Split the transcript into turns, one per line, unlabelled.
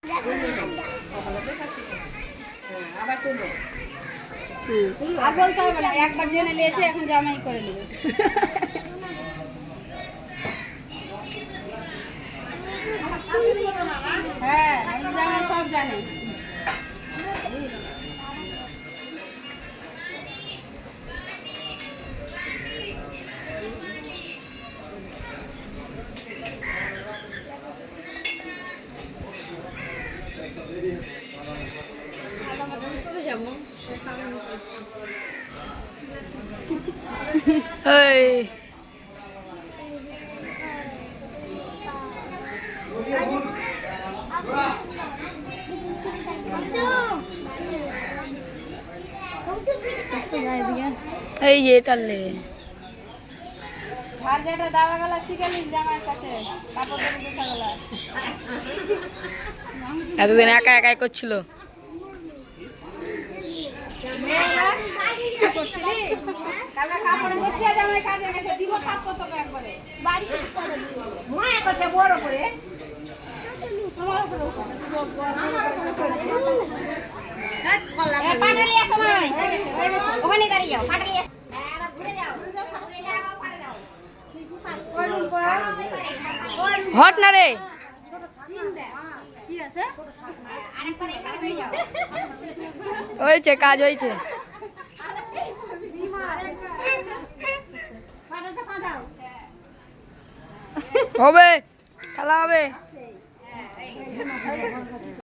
আর বলতে হবে না, একবার জেনে নিয়েছে এখন জামাই করে নেবে। হ্যাঁ জামাই সব জানে।
Hey. এই যে টালে
আর যেটা দাওয়া গলা শিখালিস জামাইয়ের কাছে কাপড় ধরে বসা গলা
এতদিন একা একাই করছিল।
করছিলি কালকে কাপড় বসিয়া জামাই কাজে গেছে দিব থাপ্প তো একবারে বাড়ি মনে করছে বড় করে
পাটালিয়া সময় ওখানে দাঁড়িয়ে যাও পাটালিয়া ঘুরে যাও
হট না রে
কি আছে
আরেকবার এখানে হয়ে যাও
হয়েছে কাজ হয়েছে। হবে খেলা হবে।